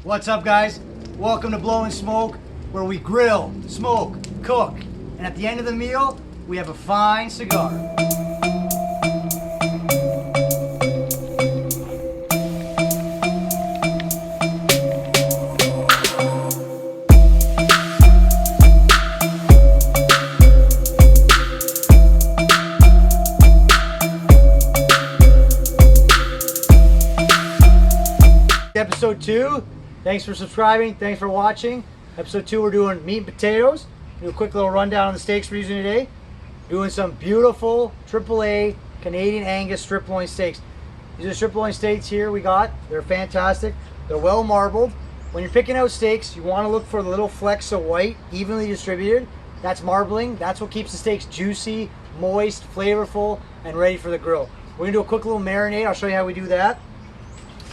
What's up, guys? Welcome to Blowin Smoke, where we grill, smoke, cook, and at the end of the meal, we have a fine cigar. Episode 2. Thanks for subscribing. Thanks for watching. Episode 2, we're doing meat and potatoes. Do a quick little rundown on the steaks we're using today. Doing some beautiful AAA Canadian Angus strip loin steaks. These are strip loin steaks here we got. They're fantastic. They're well marbled. When you're picking out steaks, you want to look for the little flecks of white, evenly distributed. That's marbling. That's what keeps the steaks juicy, moist, flavorful, and ready for the grill. We're going to do a quick little marinade. I'll show you how we do that.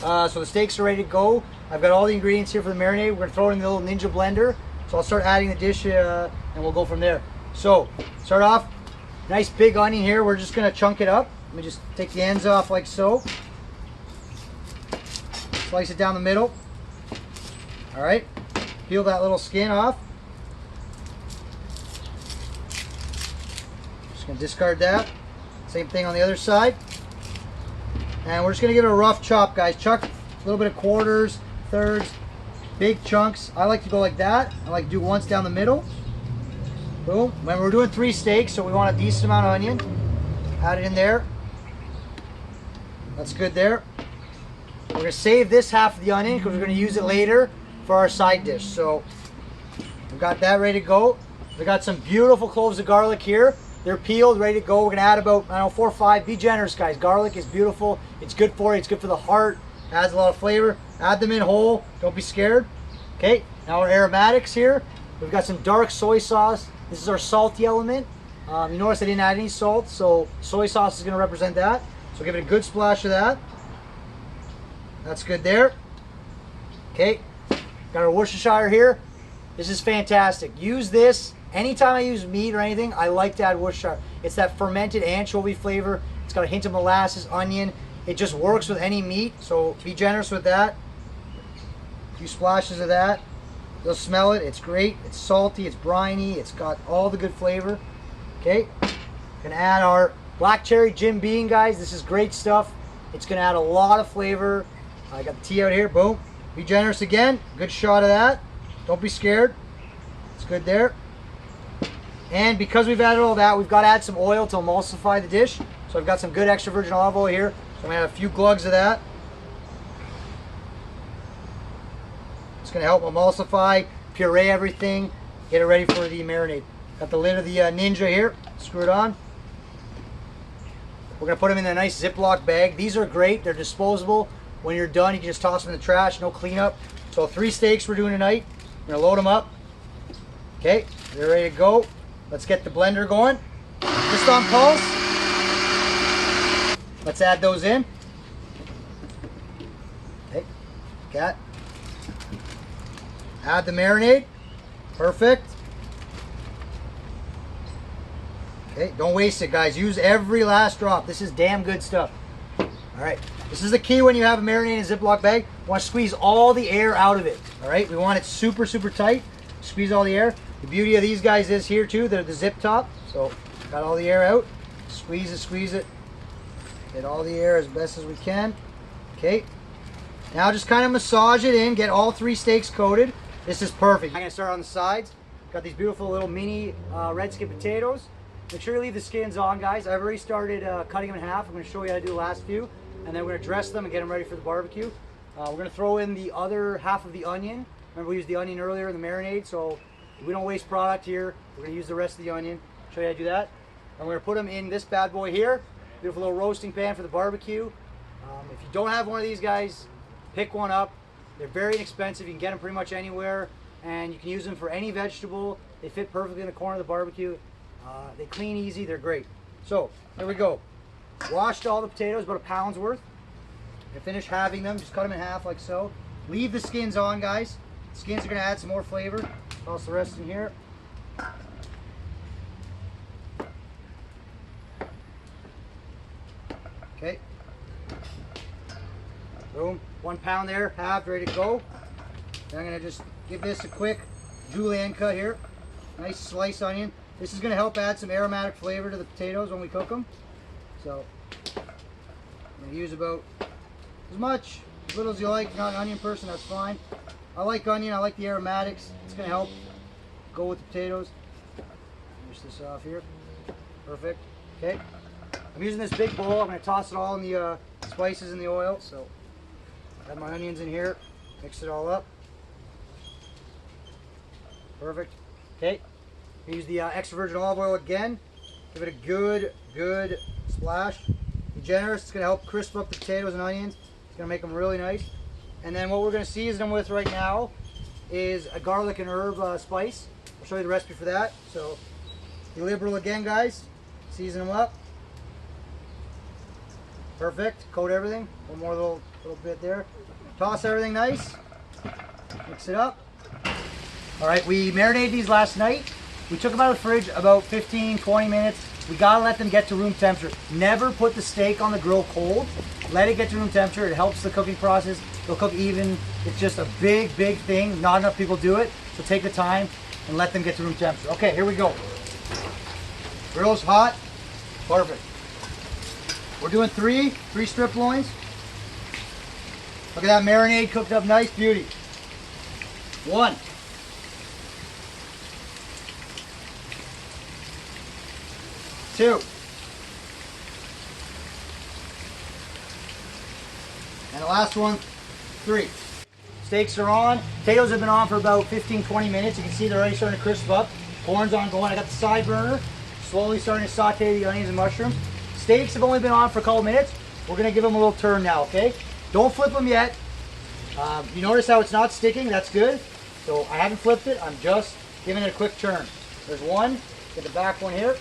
So the steaks are ready to go. I've got all the ingredients here for the marinade. We're going to throw it in the little Ninja blender. So I'll start adding the dish and we'll go from there. So start off, nice big onion here. We're just going to chunk it up. Let me just take the ends off like so. Slice it down the middle. All right. Peel that little skin off. Just going to discard that. Same thing on the other side. And we're just going to give it a rough chop, guys. Chuck a little bit of quarters, thirds, big chunks. I like to go like that. I like to do once down the middle. Boom. When we're doing 3 steaks, so we want a decent amount of onion. Add it in there. That's good there. We're going to save this half of the onion because we're going to use it later for our side dish. So we've got that ready to go. We got some beautiful cloves of garlic here. They're peeled, ready to go. We're going to add about, 4 or 5. Be generous, guys. Garlic is beautiful. It's good for you. It's good for the heart. Adds a lot of flavor. Add them in whole. Don't be scared. Okay, now our aromatics here. We've got some dark soy sauce. This is our salty element. You notice I didn't add any salt, so soy sauce is going to represent that. So give it a good splash of that. That's good there. Okay, got our Worcestershire here. This is fantastic. Use this. Anytime I use meat or anything, I like to add Worcestershire. It's that fermented anchovy flavor. It's got a hint of molasses, onion. It just works with any meat, so be generous with that. A few splashes of that. You'll smell it. It's great. It's salty. It's briny. It's got all the good flavor. Okay. Gonna add our black cherry Jim Beam, guys. This is great stuff. It's gonna add a lot of flavor. I got the tea out here. Boom. Be generous again. Good shot of that. Don't be scared. It's good there. And because we've added all that, we've got to add some oil to emulsify the dish. So I've got some good extra virgin olive oil here. So I'm going to add a few glugs of that. It's going to help emulsify, puree everything, get it ready for the marinade. Got the lid of the Ninja here. Screw it on. We're going to put them in a nice Ziploc bag. These are great. They're disposable. When you're done, you can just toss them in the trash. No cleanup. So 3 steaks we're doing tonight. We're going to load them up. Okay, they're ready to go. Let's get the blender going. Just on pulse. Let's add those in. Okay, got. Add the marinade. Perfect. Okay, don't waste it, guys. Use every last drop. This is damn good stuff. All right, this is the key when you have a marinated Ziploc bag. You want to squeeze all the air out of it. All right, we want it super, super tight. Squeeze all the air. The beauty of these guys is here too, they're the zip top. So got all the air out. Squeeze it. Get all the air as best as we can. Okay. Now just kind of massage it in, get all 3 steaks coated. This is perfect. I'm gonna start on the sides. Got these beautiful little mini red skin potatoes. Make sure you leave the skins on, guys. I've already started cutting them in half. I'm gonna show you how to do the last few. And then we're gonna dress them and get them ready for the barbecue. We're gonna throw in the other half of the onion. Remember we used the onion earlier in the marinade, so we don't waste product here. We're going to use the rest of the onion. Show you how to do that. And we're going to put them in this bad boy here. Beautiful little roasting pan for the barbecue. If you don't have one of these guys, pick one up. They're very inexpensive. You can get them pretty much anywhere. And you can use them for any vegetable. They fit perfectly in the corner of the barbecue. They clean easy. They're great. So, here we go. Washed all the potatoes, about a pound's worth. And finish halving them. Just cut them in half like so. Leave the skins on, guys. Skins are going to add some more flavor. Toss the rest in here. Okay. Boom. 1 pound there, halved, ready to go. I'm gonna just give this a quick julienne cut here. Nice sliced onion. This is gonna help add some aromatic flavor to the potatoes when we cook them. So I'm gonna use about as much, as little as you like. If you're not an onion person, that's fine. I like onion, I like the aromatics. It's gonna help go with the potatoes. Finish this off here. Perfect. Okay. I'm using this big bowl. I'm gonna toss it all in the spices and the oil. So I have my onions in here. Mix it all up. Perfect. Okay. Use the extra virgin olive oil again. Give it a good splash. Be generous. It's going to help crisp up the potatoes and onions. It's going to make them really nice. And then what we're going to season them with right now is a garlic and herb spice. I'll show you the recipe for that. So be liberal again, guys. Season them up. Perfect. Coat everything. One more little bit there. Toss everything nice. Mix it up. All right, we marinated these last night. We took them out of the fridge about 15-20 minutes. We gotta let them get to room temperature. Never put the steak on the grill cold. Let it get to room temperature. It helps the cooking process. They'll cook even. It's just a big thing. Not enough people do it. So take the time and let them get to room temperature. Okay, here we go. Grill's hot. Perfect. We're doing three strip loins. Look at that marinade cooked up nice, beauty. 1. 2. And the last one, 3. Steaks are on. Potatoes have been on for about 15-20 minutes. You can see they're already starting to crisp up. Corn's on going. I got the side burner. Slowly starting to saute the onions and mushrooms. Steaks have only been on for a couple minutes. We're going to give them a little turn now, okay? Don't flip them yet. You notice how it's not sticking? That's good. So I haven't flipped it. I'm just giving it a quick turn. There's one. Get the back one here.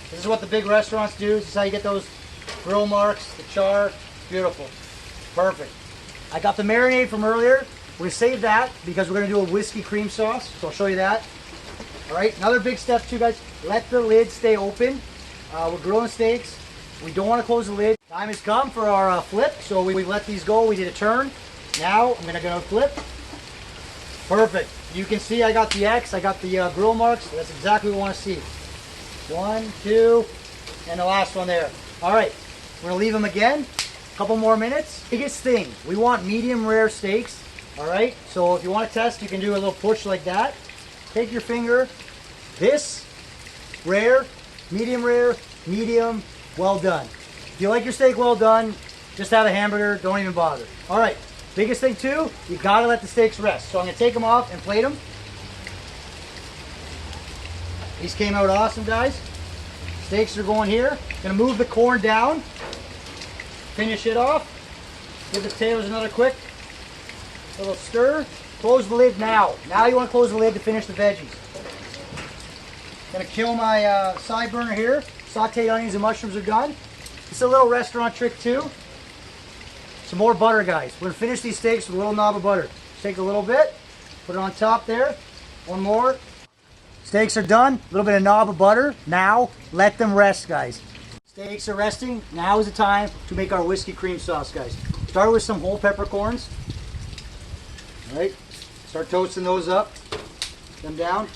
This is what the big restaurants do. This is how you get those grill marks, the char. Beautiful. Perfect. I got the marinade from earlier. We're going to save that because we're going to do a whiskey cream sauce. So I'll show you that. All right. Another big step too, guys. Let the lid stay open. We're grilling steaks. We don't want to close the lid. Time has come for our flip. So we let these go. We did a turn. Now I'm going to go flip. Perfect. You can see I got the X. I got the grill marks. That's exactly what we want to see. 1, 2, and the last one there. All right, we're gonna leave them again. A couple more minutes. Biggest thing, we want medium rare steaks. All right, so if you want to test, you can do a little push like that. Take your finger. This, rare, medium, well done. If you like your steak well done, just have a hamburger. Don't even bother. All right, biggest thing too, you gotta let the steaks rest. So I'm gonna take them off and plate them. These came out awesome, guys. Steaks are going here. Gonna move the corn down. Finish it off. Give the potatoes another quick little stir. Close the lid now. Now you want to close the lid to finish the veggies. Gonna kill my side burner here. Sauteed onions and mushrooms are done. It's a little restaurant trick too. Some more butter, guys. We're gonna finish these steaks with a little knob of butter. Take a little bit, put it on top there. One more. Steaks are done. A little bit of knob of butter. Now, let them rest, guys. Steaks are resting. Now is the time to make our whiskey cream sauce, guys. Start with some whole peppercorns. All right. Start toasting those up. Them down.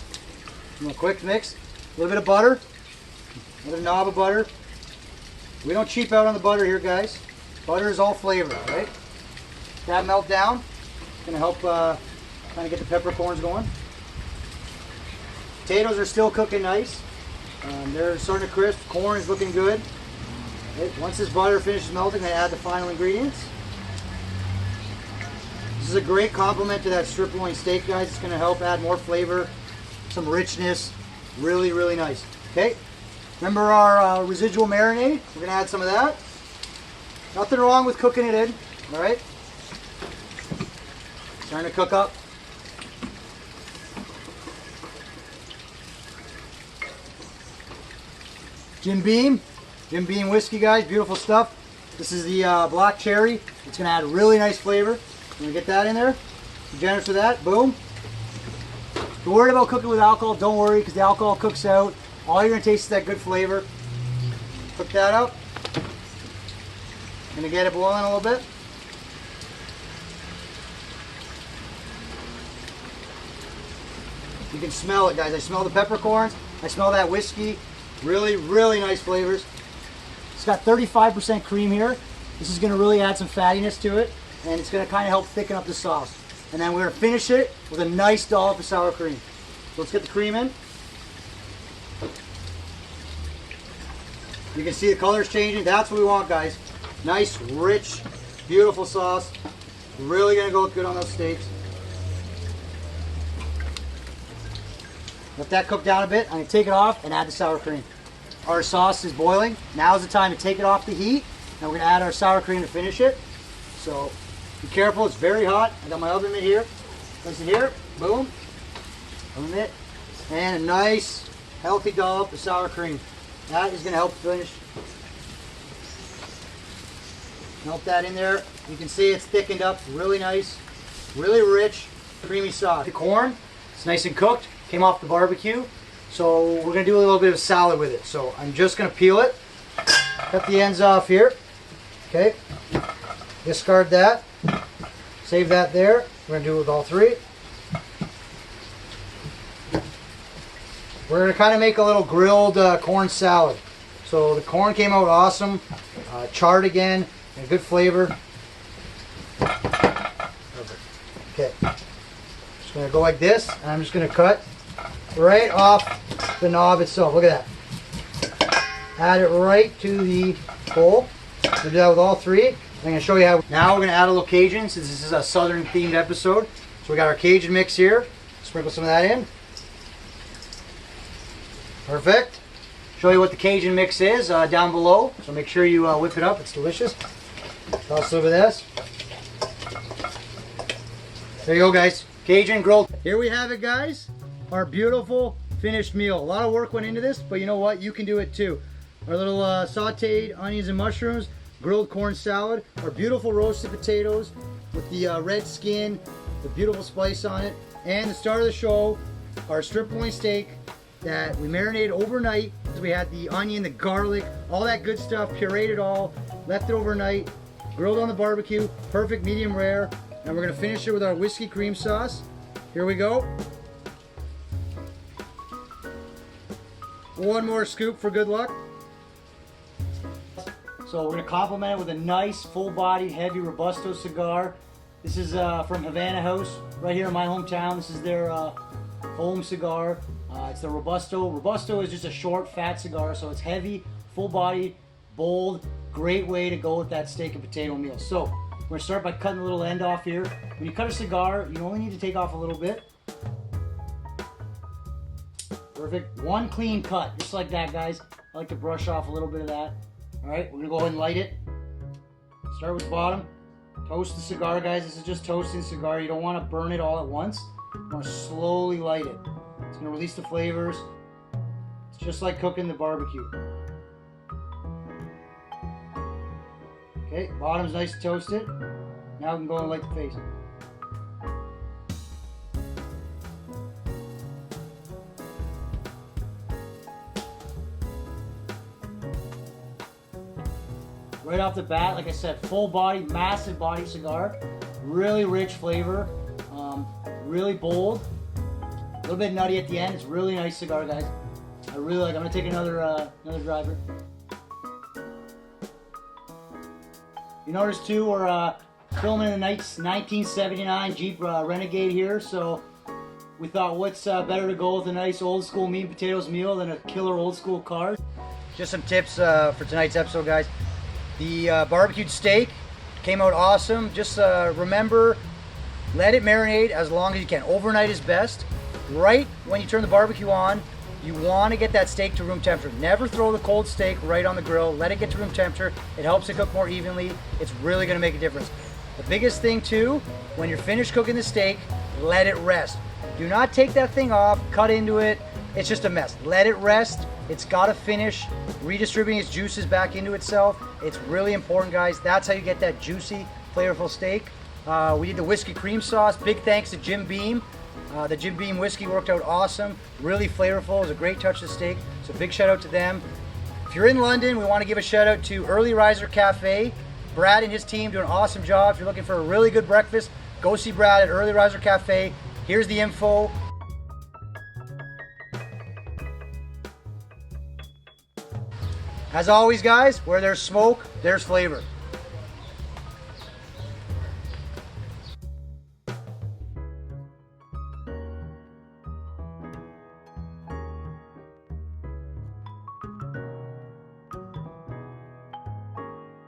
A quick mix. A little bit of butter. Another knob of butter. We don't cheap out on the butter here, guys. Butter is all flavor, all right? That melt down. Gonna help kind of get the peppercorns going. Potatoes are still cooking nice. They're starting to crisp. Corn is looking good. Okay. Once this butter finishes melting, I add the final ingredients. This is a great complement to that strip loin steak, guys. It's going to help add more flavor, some richness. Really, really nice. Okay. Remember our residual marinade? We're going to add some of that. Nothing wrong with cooking it in. All right. Starting to cook up. Jim Beam whiskey, guys, beautiful stuff. This is the black cherry. It's gonna add really nice flavor. I'm gonna get that in there. Be generous with that, boom. If you're worried about cooking with alcohol, don't worry, because the alcohol cooks out. All you're gonna taste is that good flavor. Cook that up. Gonna get it boiling a little bit. You can smell it, guys. I smell the peppercorns. I smell that whiskey. Really, really nice flavors. It's got 35% cream here. This is going to really add some fattiness to it, and it's going to kind of help thicken up the sauce. And then we're going to finish it with a nice dollop of sour cream. So let's get the cream in. You can see the color's changing. That's what we want, guys. Nice, rich, beautiful sauce. Really going to go good on those steaks. Let that cook down a bit. I'm going to take it off and add the sour cream. Our sauce is boiling. Now's the time to take it off the heat. Now we're going to add our sour cream to finish it. So be careful, it's very hot. I got my oven mitt here. Place it here. Boom. Oven mitt. And a nice, healthy dollop of sour cream. That is going to help finish. Melt that in there. You can see it's thickened up. Really nice. Really rich, creamy sauce. The corn, it's nice and cooked. Came off the barbecue. So we're going to do a little bit of salad with it. So I'm just going to peel it. Cut the ends off here. Okay. Discard that. Save that there. We're going to do it with all three. We're going to kind of make a little grilled corn salad. So the corn came out awesome. Charred again. And a good flavor. Perfect. Okay. Just going to go like this. And I'm just going to cut right off the knob itself. Look at that. Add it right to the bowl. We'll do that with all three. I'm going to show you how. Now we're going to add a little Cajun since this is a southern themed episode. So we got our Cajun mix here. Sprinkle some of that in. Perfect. Show you what the Cajun mix is down below. So make sure you whip it up. It's delicious. Toss a little bit of this. There you go, guys. Cajun grilled. Here we have it, guys. Our beautiful finished meal. A lot of work went into this, but you know what? You can do it too. Our little sauteed onions and mushrooms, grilled corn salad, our beautiful roasted potatoes with the red skin, the beautiful spice on it, and the star of the show, our strip loin steak that we marinated overnight. So we had the onion, the garlic, all that good stuff, pureed it all, left it overnight, grilled on the barbecue, perfect medium rare, and we're gonna finish it with our whiskey cream sauce. Here we go. One more scoop for good luck. So we're going to complement it with a nice, full-bodied, heavy robusto cigar. This is from Havana House, right here in my hometown. This is their home cigar. It's the robusto. Robusto is just a short, fat cigar, so it's heavy, full-bodied, bold. Great way to go with that steak and potato meal. So we're going to start by cutting the little end off here. When you cut a cigar, you only need to take off a little bit. Perfect. One clean cut, just like that, guys. I like to brush off a little bit of that. All right, we're gonna go ahead and light it. Start with the bottom. Toast the cigar, guys. This is just toasting the cigar. You don't want to burn it all at once. You want to slowly light it. It's gonna release the flavors. It's just like cooking the barbecue. Okay, bottom's nice and toasted. Now we can go and light the face. Right off the bat, like I said, full body, massive body cigar. Really rich flavor. Really bold. A little bit nutty at the end. It's a really nice cigar, guys. I really like it. I'm going to take another driver. You notice too, we're filming the 1979 Jeep Renegade here. So we thought what's better to go with a nice old school meat and potatoes meal than a killer old school car. Just some tips for tonight's episode, guys. The barbecued steak came out awesome. Just remember, let it marinate as long as you can. Overnight is best. Right when you turn the barbecue on, you want to get that steak to room temperature. Never throw the cold steak right on the grill. Let it get to room temperature. It helps it cook more evenly. It's really going to make a difference. The biggest thing too, when you're finished cooking the steak, let it rest. Do not take that thing off, cut into it. It's just a mess. Let it rest. It's got to finish redistributing its juices back into itself. It's really important, guys. That's how you get that juicy, flavorful steak. We did the whiskey cream sauce. Big thanks to Jim Beam. The Jim Beam whiskey worked out awesome. Really flavorful. It was a great touch to the steak. So big shout out to them. If you're in London, we want to give a shout out to Early Riser Cafe. Brad and his team do an awesome job. If you're looking for a really good breakfast, go see Brad at Early Riser Cafe. Here's the info. As always, guys, where there's smoke, there's flavor.